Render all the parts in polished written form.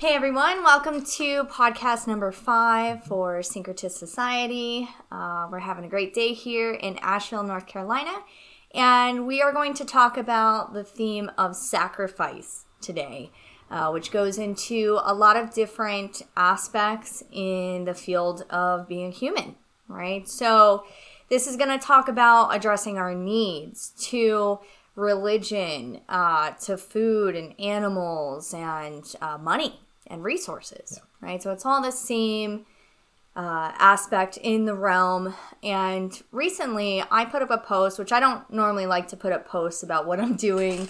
Hey everyone, welcome to podcast number 5 for SYNCRETIST Society. We're having a great day here in Asheville, North Carolina, and we are going to talk about the theme of sacrifice today, which goes into a lot of different aspects in the field of being a human, right? So this is going to talk about addressing our needs to religion, to food and animals and money and resources, right? So it's all the same aspect in the realm. And recently I put up a post, which I don't normally like to put up posts about what I'm doing.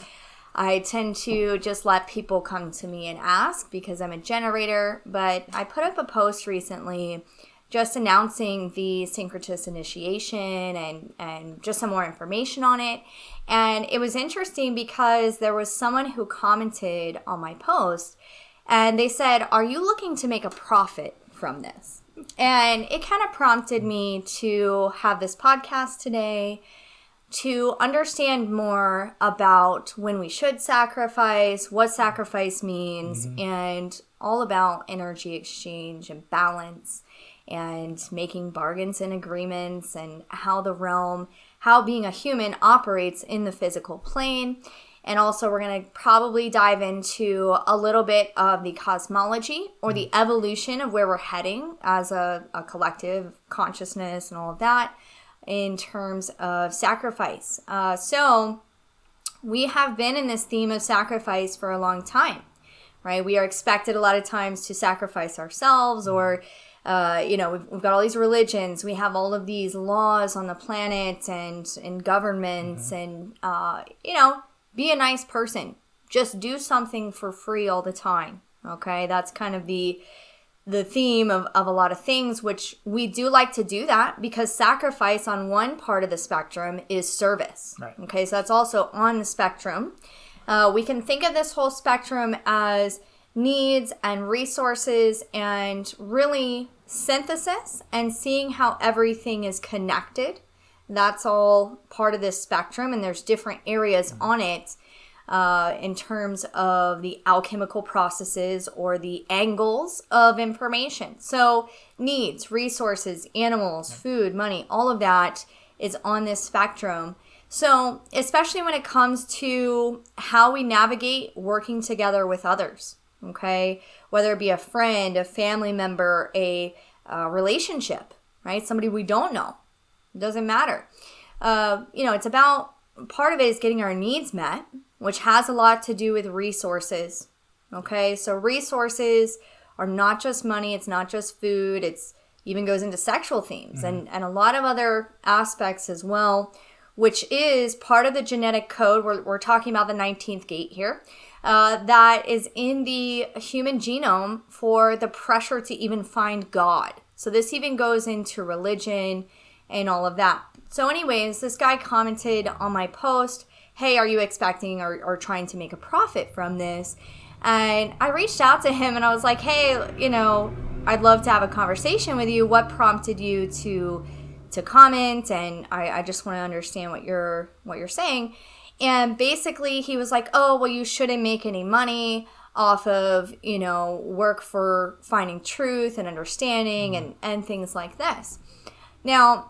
I tend to just let people come to me and ask because I'm a generator. But I put up a post recently just announcing the Syncretist initiation and just some more information on it. And it was interesting because there was someone who commented on my post and they said, "Are you looking to make a profit from this?" And it kind of prompted me to have this podcast today to understand more about when we should sacrifice, what sacrifice means, and all about energy exchange and balance and making bargains and agreements and how being a human operates in the physical plane. And also we're going to probably dive into a little bit of the cosmology or the evolution of where we're heading as a collective consciousness and all of that in terms of sacrifice. So we have been in this theme of sacrifice for a long time, right? We are expected a lot of times to sacrifice ourselves or we've got all these religions. We have all of these laws on the planet and governments and, be a nice person. Just do something for free all the time. Okay. That's kind of the theme of a lot of things, which we do like to do that because sacrifice on one part of the spectrum is service. Right. Okay. So that's also on the spectrum. We can think of this whole spectrum as needs and resources and really synthesis and seeing how everything is connected. That's all part of this spectrum, and there's different areas on it in terms of the alchemical processes or the angles of information. So needs, resources, animals, food, money, all of that is on this spectrum. So especially when it comes to how we navigate working together with others. Okay, whether it be a friend, a family member, a relationship, right? Somebody we don't know. It doesn't matter. It's about, part of it is getting our needs met, which has a lot to do with resources. Okay, so resources are not just money. It's not just food. It's even goes into sexual themes and a lot of other aspects as well, which is part of the genetic code. We're talking about the 19th gate here. That is in the human genome for the pressure to even find God. So this even goes into religion and all of that. So anyways, this guy commented on my post, "Hey, are you expecting or trying to make a profit from this?" And I reached out to him and I was like, "Hey, I'd love to have a conversation with you. What prompted you to comment? And I just want to understand what you're saying." And basically he was like, "Oh, well, you shouldn't make any money off of, work for finding truth and understanding and things like this." Now,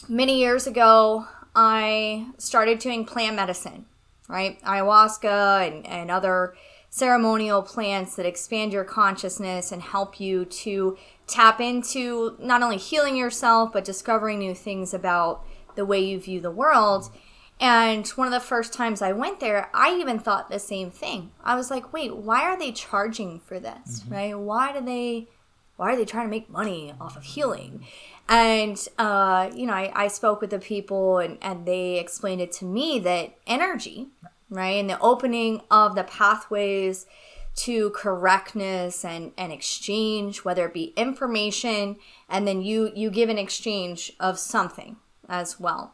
many years ago, I started doing plant medicine, right? Ayahuasca and other ceremonial plants that expand your consciousness and help you to tap into not only healing yourself, but discovering new things about the way you view the world. And one of the first times I went there, I even thought the same thing. I was like, wait, why are they charging for this, right? Why are they trying to make money off of healing? And, I spoke with the people and they explained it to me that energy, right? And the opening of the pathways to correctness and exchange, whether it be information, and then you give an exchange of something as well.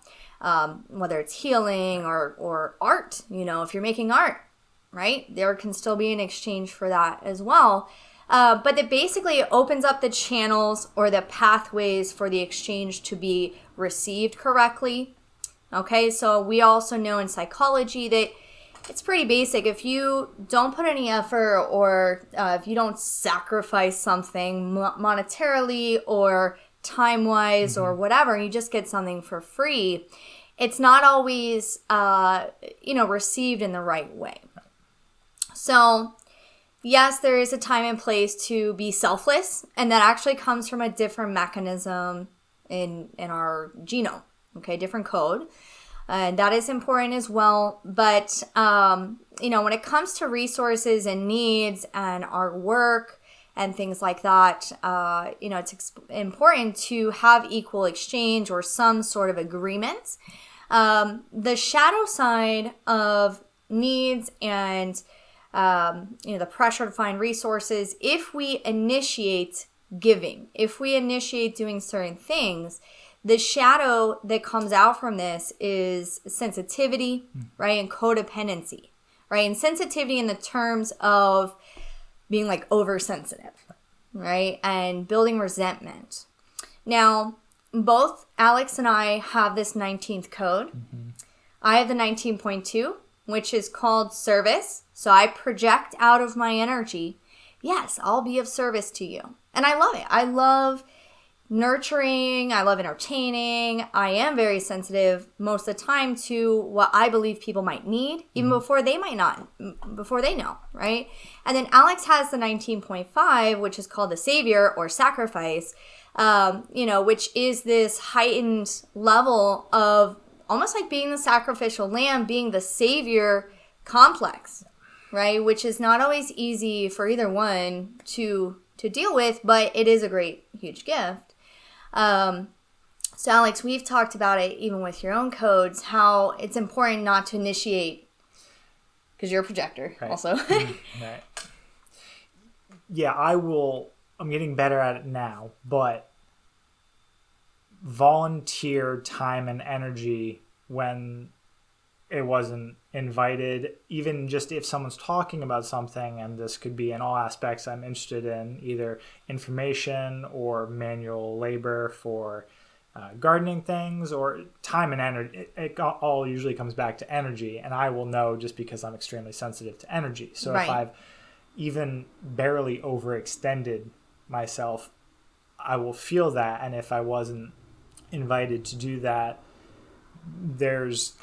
Whether it's healing or art, if you're making art, right? There can still be an exchange for that as well. But it basically opens up the channels or the pathways for the exchange to be received correctly. Okay, so we also know in psychology that it's pretty basic. If you don't put any effort or if you don't sacrifice something monetarily or time-wise or whatever, you just get something for free, it's not always, received in the right way. So, yes, there is a time and place to be selfless, and that actually comes from a different mechanism in our genome, okay, different code. And that is important as well. But, when it comes to resources and needs and our work and things like that, it's important to have equal exchange or some sort of agreement. The shadow side of needs and, the pressure to find resources, if we initiate giving, if we initiate doing certain things, the shadow that comes out from this is sensitivity, right? And codependency, right? And sensitivity in the terms of being like oversensitive, right? And building resentment. Now, both Alex and I have this 19th code. I have the 19.2, which is called service. So I project out of my energy, yes, I'll be of service to you. And I love it. I love nurturing. I love entertaining. I am very sensitive most of the time to what I believe people might need, even before they know, right? And then Alex has the 19.5, which is called the savior or sacrifice, which is this heightened level of almost like being the sacrificial lamb, being the savior complex, right? Which is not always easy for either one to deal with, but it is a great, huge gift. So Alex, we've talked about it even with your own codes, how it's important not to initiate, because you're a projector also. Right. Yeah, I'm getting better at it now, but volunteer time and energy when it wasn't invited, even just if someone's talking about something, and this could be in all aspects I'm interested in, either information or manual labor for gardening things or time and energy. It all usually comes back to energy, and I will know just because I'm extremely sensitive to energy. So If I've even barely overextended myself, I will feel that, and if I wasn't invited to do that, there's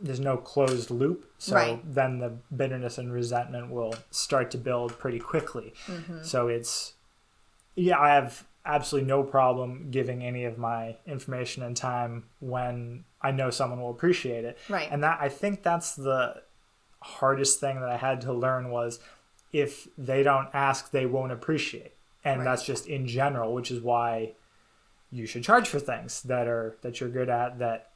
no closed loop. So then the bitterness and resentment will start to build pretty quickly. So I have absolutely no problem giving any of my information and time when I know someone will appreciate it. Right. And I think that's the hardest thing that I had to learn was if they don't ask, they won't appreciate. And that's just in general, which is why you should charge for things that you're good at, that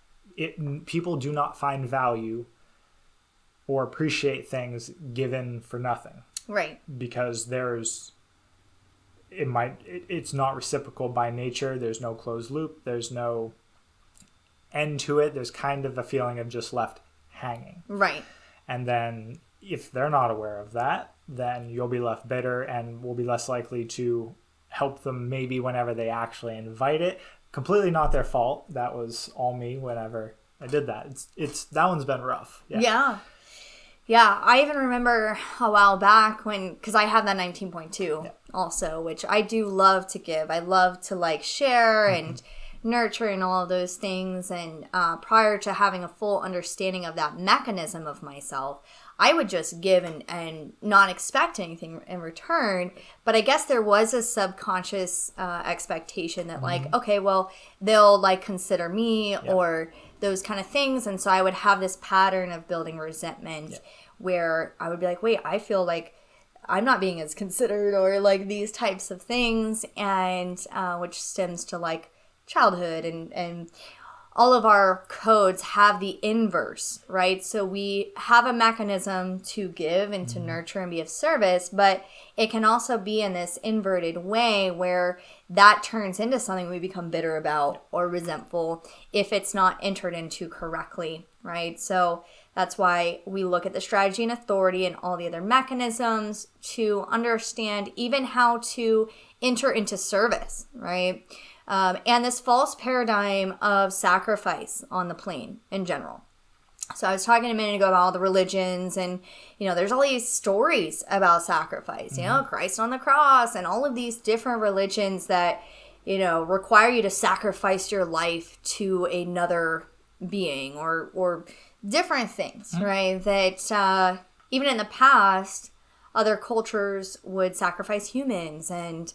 people do not find value or appreciate things given for nothing. Right. Because it's not reciprocal by nature. There's no closed loop. There's no end to it. There's kind of a feeling of just left hanging. Right. And then if they're not aware of that, then you'll be left bitter and will be less likely to help them maybe whenever they actually invite it. Completely not their fault. That was all me whenever I did that. It's that one's been rough. Yeah. I even remember a while back because I have that 19.2 also, which I do love to give. I love to share and nurture and all of those things. And prior to having a full understanding of that mechanism of myself, I would just give and not expect anything in return. But I guess there was a subconscious expectation that okay, well, they'll consider me or those kind of things. And so I would have this pattern of building resentment where I would be like, wait, I feel like I'm not being as considered or these types of things. And which stems to childhood and all of our codes have the inverse, right? So we have a mechanism to give and to nurture and be of service, but it can also be in this inverted way where that turns into something we become bitter about or resentful if it's not entered into correctly, right? So that's why we look at the strategy and authority and all the other mechanisms to understand even how to enter into service, right? And this false paradigm of sacrifice on the plane in general. So I was talking a minute ago about all the religions, and, there's all these stories about sacrifice, Christ on the cross and all of these different religions that, require you to sacrifice your life to another being or different things, right? That even in the past, other cultures would sacrifice humans and,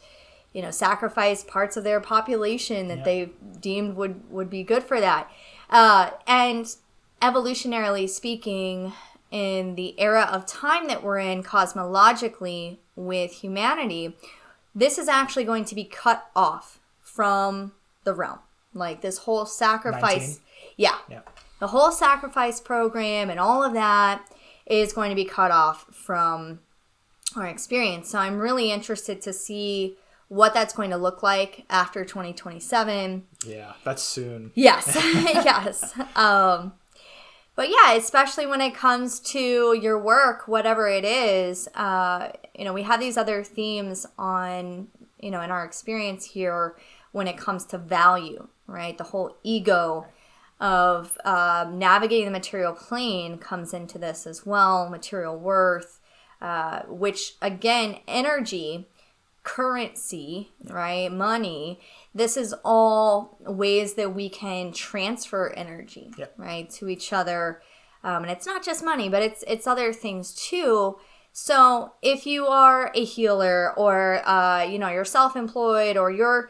sacrifice parts of their population that they deemed would be good for that. And evolutionarily speaking, in the era of time that we're in cosmologically with humanity, this is actually going to be cut off from the realm. Like this whole sacrifice. 19? Yeah. Yeah. The whole sacrifice program and all of that is going to be cut off from our experience. So I'm really interested to see what that's going to look like after 2027. Yeah, that's soon. Yes. Yes. But yeah, especially when it comes to your work, whatever it is, we have these other themes on, in our experience here when it comes to value, right? The whole ego of navigating the material plane comes into this as well, material worth, which again, energy, currency, right? Money. This is all ways that we can transfer energy, right, to each other. And it's not just money, but it's other things too. So if you are a healer or, you're self-employed or you're,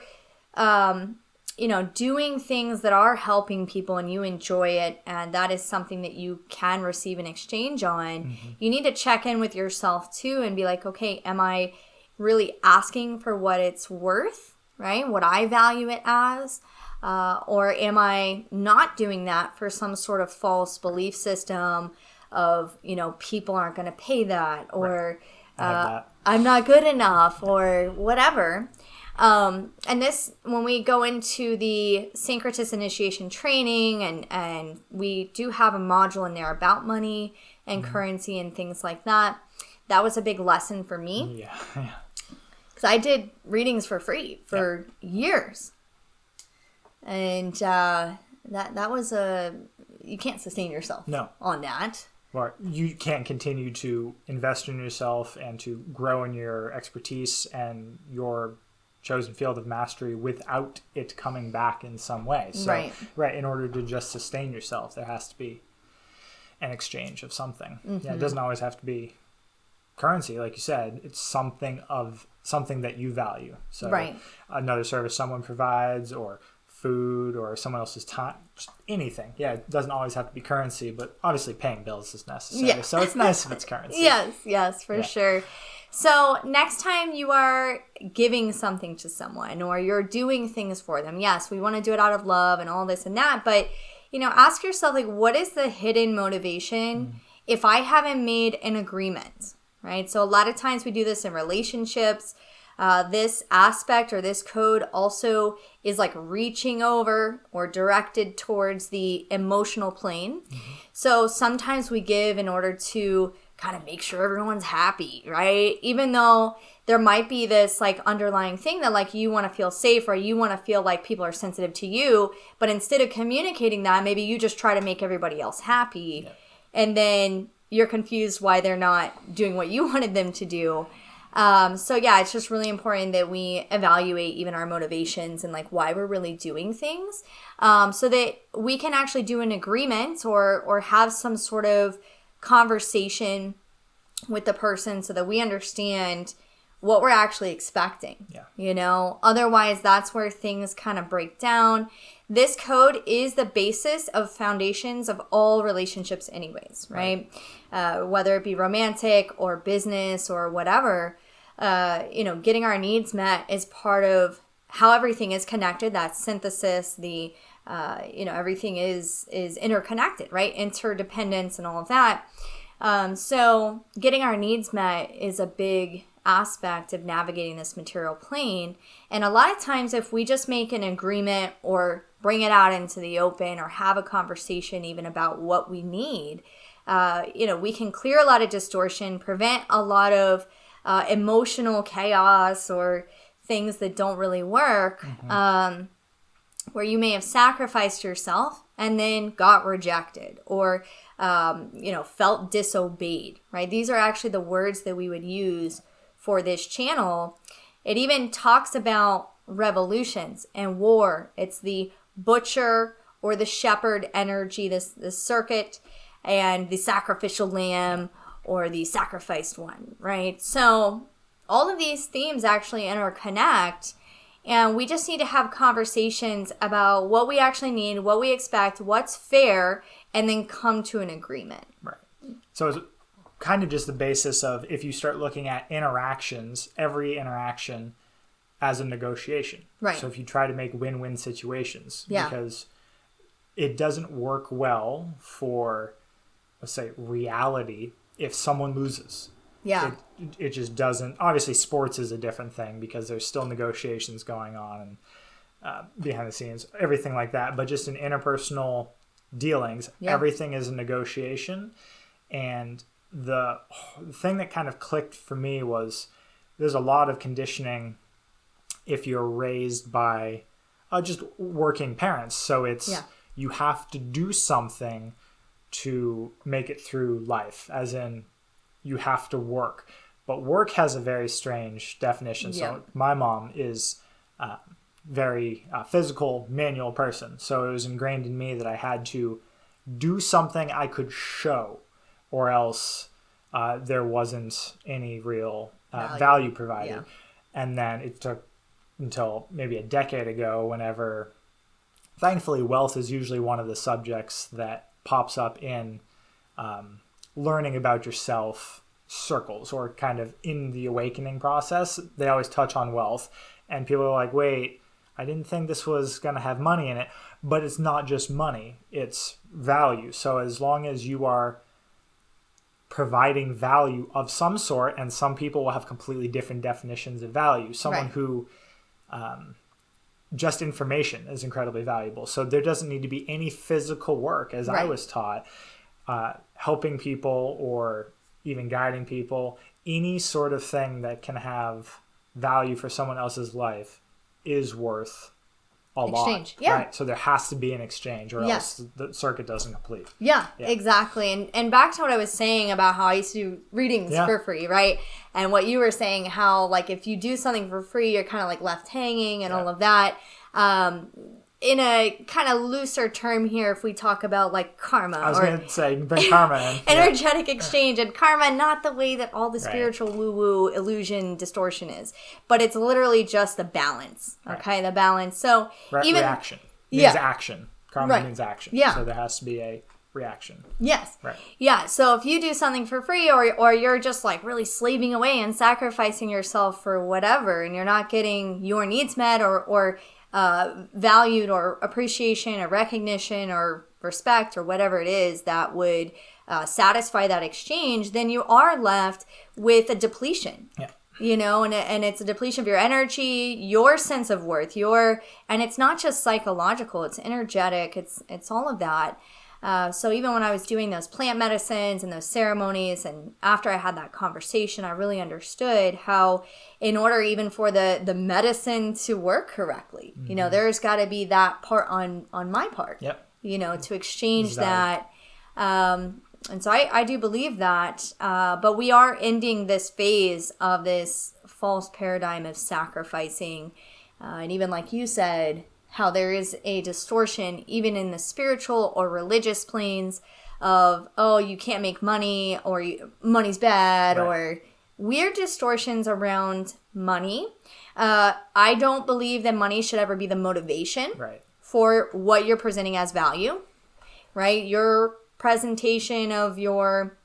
doing things that are helping people and you enjoy it, and that is something that you can receive an exchange on, you need to check in with yourself too and be like, okay, am I really asking for what it's worth, right? What I value it as, or am I not doing that for some sort of false belief system of, people aren't going to pay that, or I'm not good enough, or whatever. And this, when we go into the Syncretist initiation training, and we do have a module in there about money and currency and things like that, that was a big lesson for me. Yeah. Because I did readings for free for years. And that was you can't sustain yourself on that. Or you can't continue to invest in yourself and to grow in your expertise and your chosen field of mastery without it coming back in some way. So, right, in order to just sustain yourself, there has to be an exchange of something. Yeah, it doesn't always have to be currency, like you said. It's something that you value. So another service someone provides, or food, or someone else's time, just anything. Yeah, it doesn't always have to be currency, but obviously paying bills is necessary. Yeah. So it's nice if it's currency. Yes, for sure. So next time you are giving something to someone or you're doing things for them, yes, we want to do it out of love and all this and that, but ask yourself, like, what is the hidden motivation if I haven't made an agreement, right? So a lot of times we do this in relationships. This aspect or this code also is like reaching over or directed towards the emotional plane. So sometimes we give in order to kind of make sure everyone's happy, right? Even though there might be this like underlying thing that like you want to feel safe or you want to feel like people are sensitive to you, but instead of communicating that, maybe you just try to make everybody else happy. And then you're confused why they're not doing what you wanted them to do. So yeah, it's just really important that we evaluate even our motivations and like why we're really doing things, so that we can actually do an agreement or have some sort of conversation with the person so that we understand what we're actually expecting. Otherwise that's where things kind of break down. This code is the basis of foundations of all relationships anyways, right? Whether it be romantic or business or whatever, getting our needs met is part of how everything is connected. That synthesis, everything is interconnected, right? Interdependence and all of that. So getting our needs met is a big aspect of navigating this material plane. And a lot of times if we just make an agreement or bring it out into the open or have a conversation even about what we need, we can clear a lot of distortion, prevent a lot of emotional chaos or things that don't really work, where you may have sacrificed yourself and then got rejected, or felt disobeyed, right? These are actually the words that we would use for this channel. It even talks about revolutions and war. It's the butcher or the shepherd energy, this circuit, and the sacrificial lamb or the sacrificed one, right? So all of these themes actually interconnect, and we just need to have conversations about what we actually need, what we expect, what's fair, and then come to an agreement. Right. So it's kind of just the basis of, if you start looking at interactions, every interaction as a negotiation. Right. So if you try to make win-win situations, Yeah. because it doesn't work well for, let's say, reality if someone loses. Yeah. It just doesn't. Obviously, sports is a different thing because there's still negotiations going on and behind the scenes, everything like that. But just in interpersonal dealings, everything is a negotiation. And the thing that kind of clicked for me was, there's a lot of conditioning if you're raised by just working parents. So it's you have to do something to make it through life, as in you have to work. But work has a very strange definition. So my mom is very physical, manual person. So it was ingrained in me that I had to do something I could show, or else there wasn't any real value provided. Yeah. And then it took until maybe a decade ago, whenever, thankfully, wealth is usually one of the subjects that pops up in learning about yourself circles, or kind of in the awakening process. They always touch on wealth, and people are like, wait, I didn't think this was going to have money in it. But it's not just money, it's value. So as long as you are providing value of some sort, and some people will have completely different definitions of value. Someone who just information is incredibly valuable. So there doesn't need to be any physical work, as I was taught. Helping people or even guiding people, any sort of thing that can have value for someone else's life is worth a lot. Right? So there has to be an exchange, or else the circuit doesn't complete. Yeah, exactly. And back to what I was saying about how I used to do readings for free, right? And what you were saying, how like if you do something for free, you're kind of like left hanging and all of that. In a kind of looser term here, if we talk about like karma. I was going to say, bring karma in. Energetic exchange. And karma, not the way that all the spiritual woo-woo illusion distortion is, but it's literally just the balance. Okay, the balance. So even reaction means action. Karma means action. Yeah. So there has to be a reaction. Yes. Right. Yeah. So if you do something for free, or you're just like really slaving away and sacrificing yourself for whatever, and you're not getting your needs met, or valued, or appreciation, or recognition, or respect, or whatever it is that would satisfy that exchange, then you are left with a depletion. Yeah. And it's a depletion of your energy, your sense of worth, and it's not just psychological, it's energetic, it's all of that. So even when I was doing those plant medicines and those ceremonies, and after I had that conversation, I really understood how, in order even for the medicine to work correctly, there's got to be that part on my part, to exchange that. And so I do believe that, but we are ending this phase of this false paradigm of sacrificing. And even like you said, how there is a distortion even in the spiritual or religious planes of, oh, you can't make money, or money's bad, or weird distortions around money. I don't believe that money should ever be the motivation for what you're presenting as value, right? Your presentation of your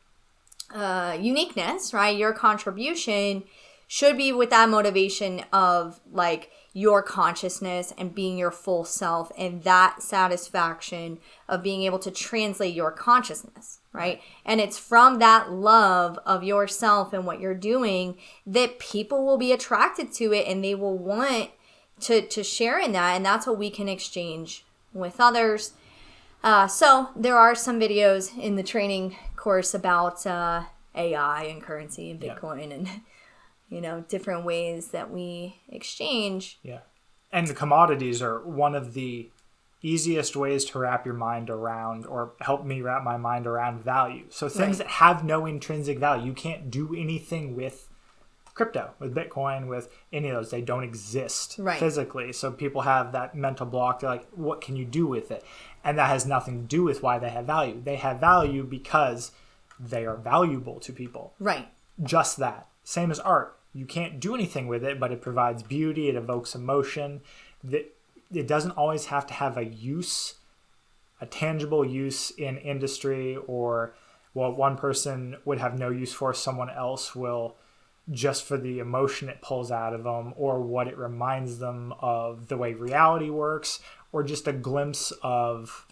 uniqueness, right? Your contribution should be with that motivation of like your consciousness and being your full self, and that satisfaction of being able to translate your consciousness, right? And it's from that love of yourself and what you're doing that people will be attracted to it, and they will want to share in that, and that's what we can exchange with others. So there are some videos in the training course about AI and currency and Bitcoin and different ways that we exchange. Yeah. And the commodities are one of the easiest ways to wrap your mind around, or help me wrap my mind around, value. So things Right. that have no intrinsic value. You can't do anything with crypto, with Bitcoin, with any of those. They don't exist Right. physically. So people have that mental block. They're like, what can you do with it? And that has nothing to do with why they have value. They have value because they are valuable to people. Right. Just that. Same as art. You can't do anything with it, but it provides beauty. It evokes emotion. It doesn't always have to have a use, a tangible use in industry, or what one person would have no use for, someone else will, just for the emotion it pulls out of them, or what it reminds them of the way reality works, or just a glimpse of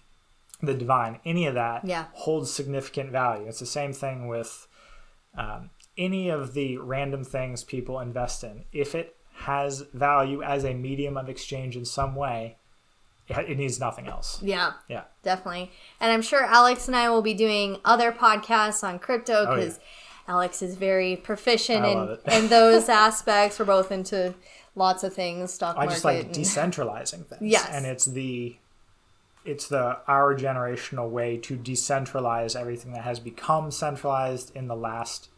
the divine. Any of that holds significant value. It's the same thing with any of the random things people invest in. If it has value as a medium of exchange in some way, it needs nothing else. Yeah, definitely. And I'm sure Alex and I will be doing other podcasts on crypto, because Alex is very proficient in those aspects. We're both into lots of things, stock market. I just like decentralizing things. Yes. And it's our generational way to decentralize everything that has become centralized in the last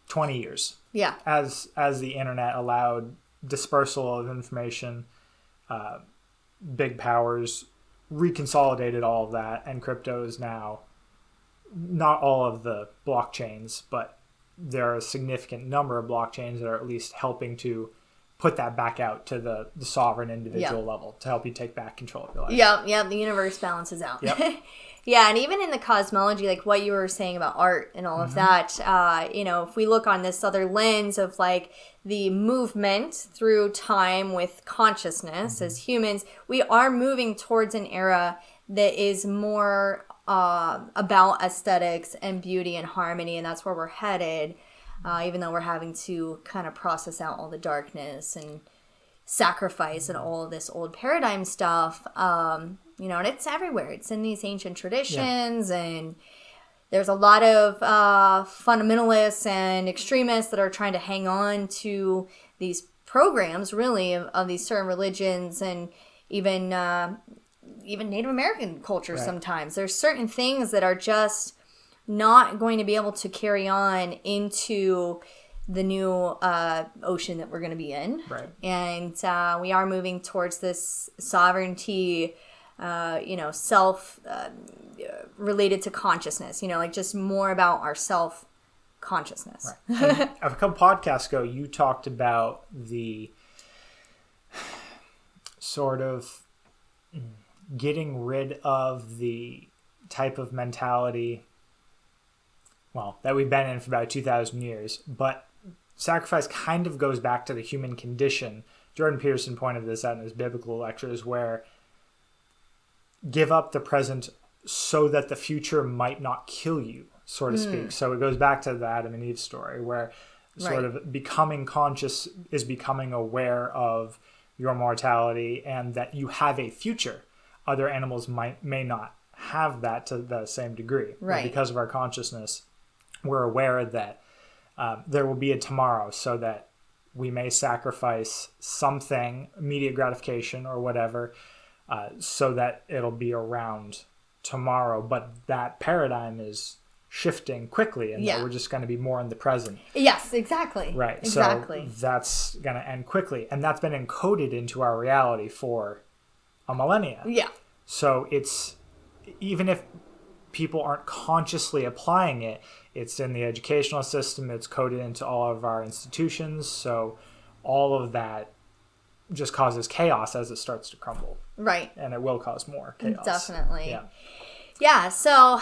20 years. Yeah. As the internet allowed dispersal of information, big powers reconsolidated all of that, and crypto is now not all of the blockchains, but there are a significant number of blockchains that are at least helping to put that back out to the sovereign individual level to help you take back control of your life. Yeah, the universe balances out. Yep. Yeah, and even in the cosmology, like what you were saying about art and all of that, if we look on this other lens of like the movement through time with consciousness as humans, we are moving towards an era that is more about aesthetics and beauty and harmony, and that's where we're headed, even though we're having to kind of process out all the darkness and sacrifice and all of this old paradigm stuff. And it's everywhere. It's in these ancient traditions, and there's a lot of fundamentalists and extremists that are trying to hang on to these programs, really, of these certain religions, and even Native American culture. Sometimes there's certain things that are just not going to be able to carry on into the new ocean that we're going to be in. Right. And we are moving towards this sovereignty, self related to consciousness, like just more about our self consciousness. Right. A couple podcasts ago, you talked about the sort of getting rid of the type of mentality, that we've been in for about 2,000 years, but sacrifice kind of goes back to the human condition. Jordan Peterson pointed this out in his biblical lectures, where give up the present so that the future might not kill you, so to speak. So it goes back to the Adam and Eve story, where sort of becoming conscious is becoming aware of your mortality and that you have a future. Other animals may not have that to the same degree. Right. But because of our consciousness, we're aware that there will be a tomorrow, so that we may sacrifice something, immediate gratification or whatever, so that it'll be around tomorrow. But that paradigm is shifting quickly, and that we're just going to be more in the present. Yes, exactly. Right. Exactly. So that's going to end quickly. And that's been encoded into our reality for a millennia. Yeah. So it's, even if people aren't consciously applying it, it's in the educational system, it's coded into all of our institutions. So all of that just causes chaos as it starts to crumble. Right. And it will cause more chaos. Definitely. Yeah. Yeah, so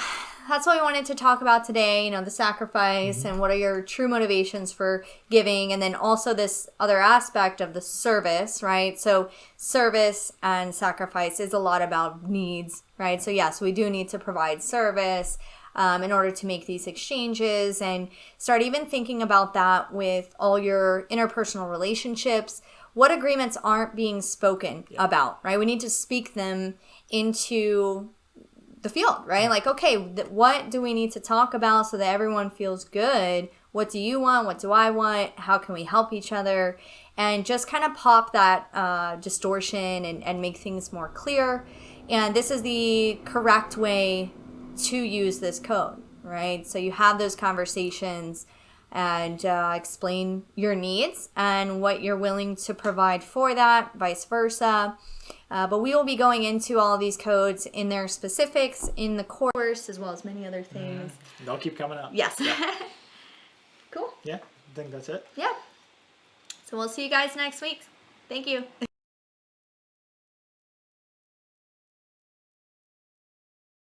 that's what we wanted to talk about today, the sacrifice and what are your true motivations for giving, and then also this other aspect of the service, right? So service and sacrifice is a lot about needs, right? So yes, we do need to provide service in order to make these exchanges, and start even thinking about that with all your interpersonal relationships. What agreements aren't being spoken about, right? We need to speak them into the field, right? Like, okay, what do we need to talk about so that everyone feels good? What do you want? What do I want? How can we help each other? and just kind of pop that distortion and make things more clear. And this is the correct way to use this code, right? So you have those conversations and explain your needs and what you're willing to provide for that, vice versa. But we will be going into all of these codes in their specifics in the course, as well as many other things. They'll keep coming up. Yes. Yeah. Cool. Yeah, I think that's it. Yeah. So we'll see you guys next week. Thank you.